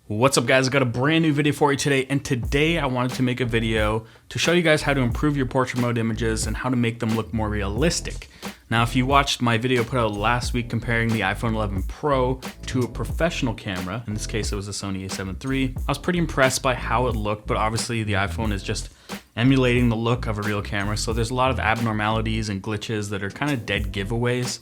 What's up guys, I got a brand new video for you today, and today I wanted to make a video to show you guys how to improve your portrait mode images and how to make them look more realistic. Now if you watched my video put out last week comparing the iPhone 11 Pro to a professional camera, in this case it was a Sony a7 III, I was pretty impressed by how it looked, but obviously the iPhone is just emulating the look of a real camera, so there's a lot of abnormalities and glitches that are kind of dead giveaways.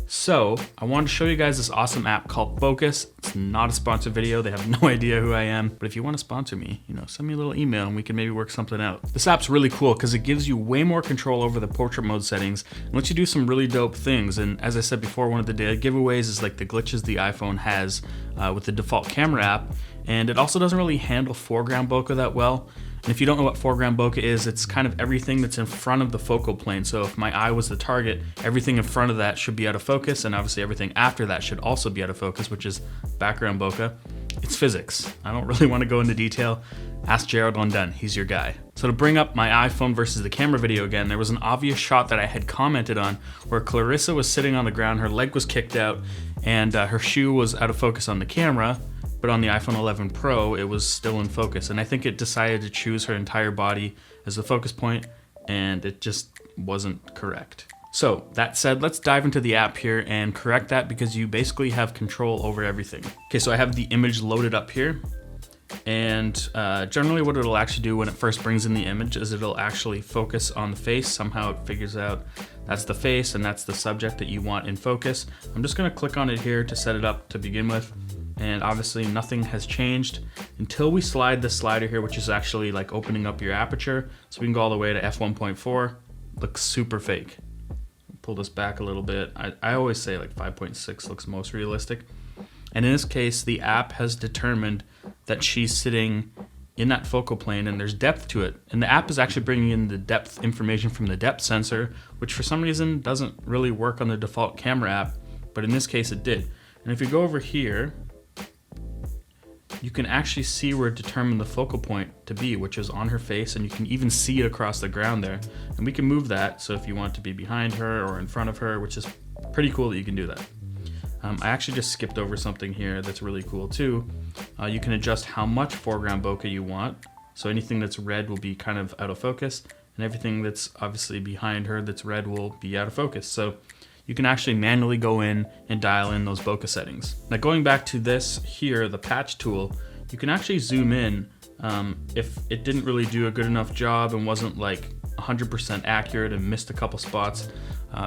So I wanted to show you guys this awesome app called Focos. It's not a sponsored video. They have no idea who I am. But if you want to sponsor me, send me a little email and we can maybe work something out. This app's really cool because it gives you way more control over the portrait mode settings and lets you do some really dope things. And as I said before, one of the dead giveaways is like the glitches the iPhone has with the default camera app. And it also doesn't really handle foreground bokeh that well. And if you don't know what foreground bokeh is, it's kind of everything that's in front of the focal plane. So if my eye was the target, everything in front of that should be out of focus, and obviously everything after that should also be out of focus, which is background bokeh. It's physics. I don't really want to go into detail. Ask Gerald London, he's your guy. So to bring up my iPhone versus the camera video again, there was an obvious shot that I had commented on where Clarissa was sitting on the ground, her leg was kicked out, and her shoe was out of focus on the camera. But on the iPhone 11 Pro, it was still in focus. And I think it decided to choose her entire body as the focus point, and it just wasn't correct. So that said, let's dive into the app here and correct that because you basically have control over everything. Okay, so I have the image loaded up here. And generally what it'll actually do when it first brings in the image is it'll actually focus on the face. Somehow it figures out that's the face and that's the subject that you want in focus. I'm just gonna click on it here to set it up to begin with. And obviously nothing has changed until we slide the slider here, which is actually like opening up your aperture. So we can go all the way to f1.4, looks super fake. Pull this back a little bit. I always say like 5.6 looks most realistic. And in this case, the app has determined that she's sitting in that focal plane and there's depth to it. And the app is actually bringing in the depth information from the depth sensor, which for some reason doesn't really work on the default camera app, but in this case it did. And if you go over here, you can actually see where it determined the focal point to be, which is on her face, and you can even see it across the ground there. And we can move that, so if you want to be behind her or in front of her, which is pretty cool that you can do that. I actually just skipped over something here that's really cool too. You can adjust how much foreground bokeh you want. So anything that's red will be kind of out of focus, and everything that's obviously behind her that's red will be out of focus. So you can actually manually go in and dial in those bokeh settings. Now going back to this here, the patch tool, you can actually zoom in if it didn't really do a good enough job and wasn't like 100% accurate and missed a couple spots.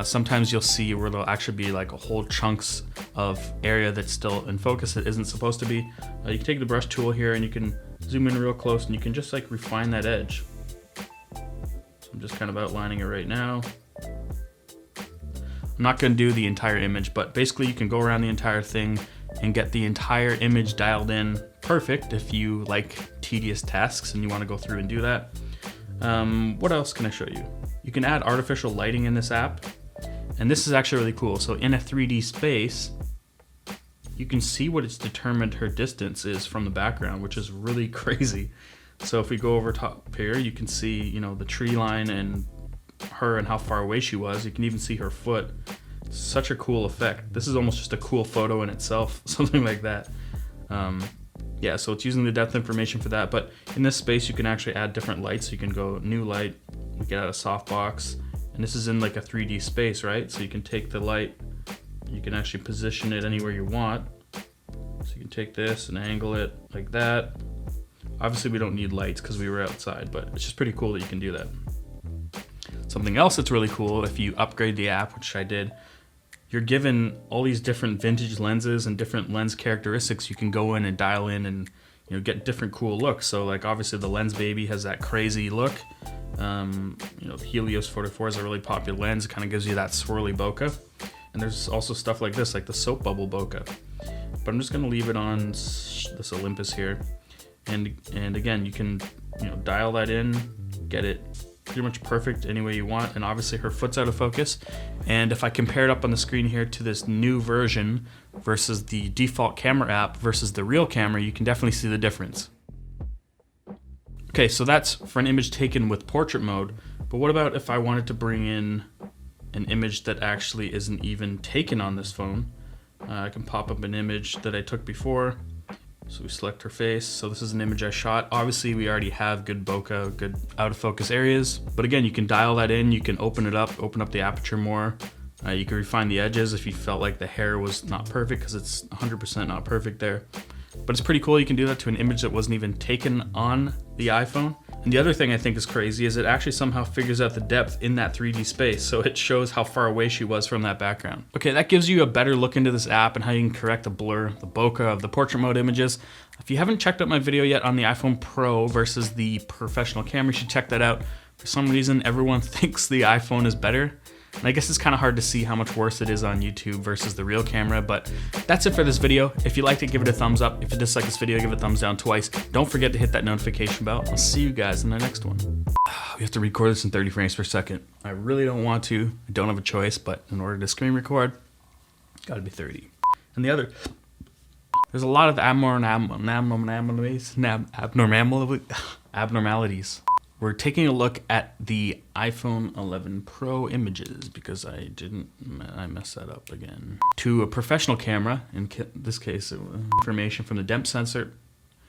Sometimes you'll see where there'll actually be like a whole chunks of area that's still in focus that isn't supposed to be. You can take the brush tool here and you can zoom in real close and you can just like refine that edge. So I'm just kind of outlining it right now. I'm not going to do the entire image, but basically you can go around the entire thing and get the entire image dialed in perfect if you like tedious tasks and you want to go through and do that. What else can I show you? You can add artificial lighting in this app, and this is actually really cool. So in a 3D space, you can see what it's determined her distance is from the background, which is really crazy. So if we go over top here, you can see, the tree line and her and how far away she was. You can even see her foot. Such a cool effect. This is almost just a cool photo in itself, something like that. Yeah, so it's using the depth information for that, but in this space you can actually add different lights. So you can go new light, we get out a softbox, and this is in like a 3D space, right? So you can take the light, you can actually position it anywhere you want. So you can take this and angle it like that. Obviously we don't need lights because we were outside, but it's just pretty cool that you can do that. Something else that's really cool, if you upgrade the app, which I did, you're given all these different vintage lenses and different lens characteristics. You can go in and dial in and get different cool looks. So like obviously the Lens Baby has that crazy look. The Helios 44 is a really popular lens. It kind of gives you that swirly bokeh. And there's also stuff like this, like the soap bubble bokeh. But I'm just gonna leave it on this Olympus here. And again, you can dial that in, get it pretty much perfect any way you want, and obviously her foot's out of focus. And if I compare it up on the screen here to this new version versus the default camera app versus the real camera, you can definitely see the difference. Okay, so that's for an image taken with portrait mode, but what about if I wanted to bring in an image that actually isn't even taken on this phone? I can pop up an image that I took before, So we select her face. So this is an image I shot. Obviously we already have good bokeh, good out of focus areas. But again, you can dial that in. You can open it up, open up the aperture more. You can refine the edges if you felt like the hair was not perfect, because it's 100% not perfect there. But it's pretty cool. You can do that to an image that wasn't even taken on the iPhone. And the other thing I think is crazy is it actually somehow figures out the depth in that 3D space. So it shows how far away she was from that background. Okay, that gives you a better look into this app and how you can correct the blur, the bokeh of the portrait mode images. If you haven't checked out my video yet on the iPhone Pro versus the professional camera, you should check that out. For some reason, everyone thinks the iPhone is better. And I guess it's kind of hard to see how much worse it is on YouTube versus the real camera, but that's it for this video. If you liked it, give it a thumbs up. If you disliked this video, give it a thumbs down twice. Don't forget to hit that notification bell. I'll see you guys in the next one. We have to record this in 30 frames per second. I really don't want to. I don't have a choice, but in order to screen record, it's gotta be 30. And the other, there's a lot of abnormalities. We're taking a look at the iPhone 11 Pro images because I messed that up again. To a professional camera, in this case, information from the depth sensor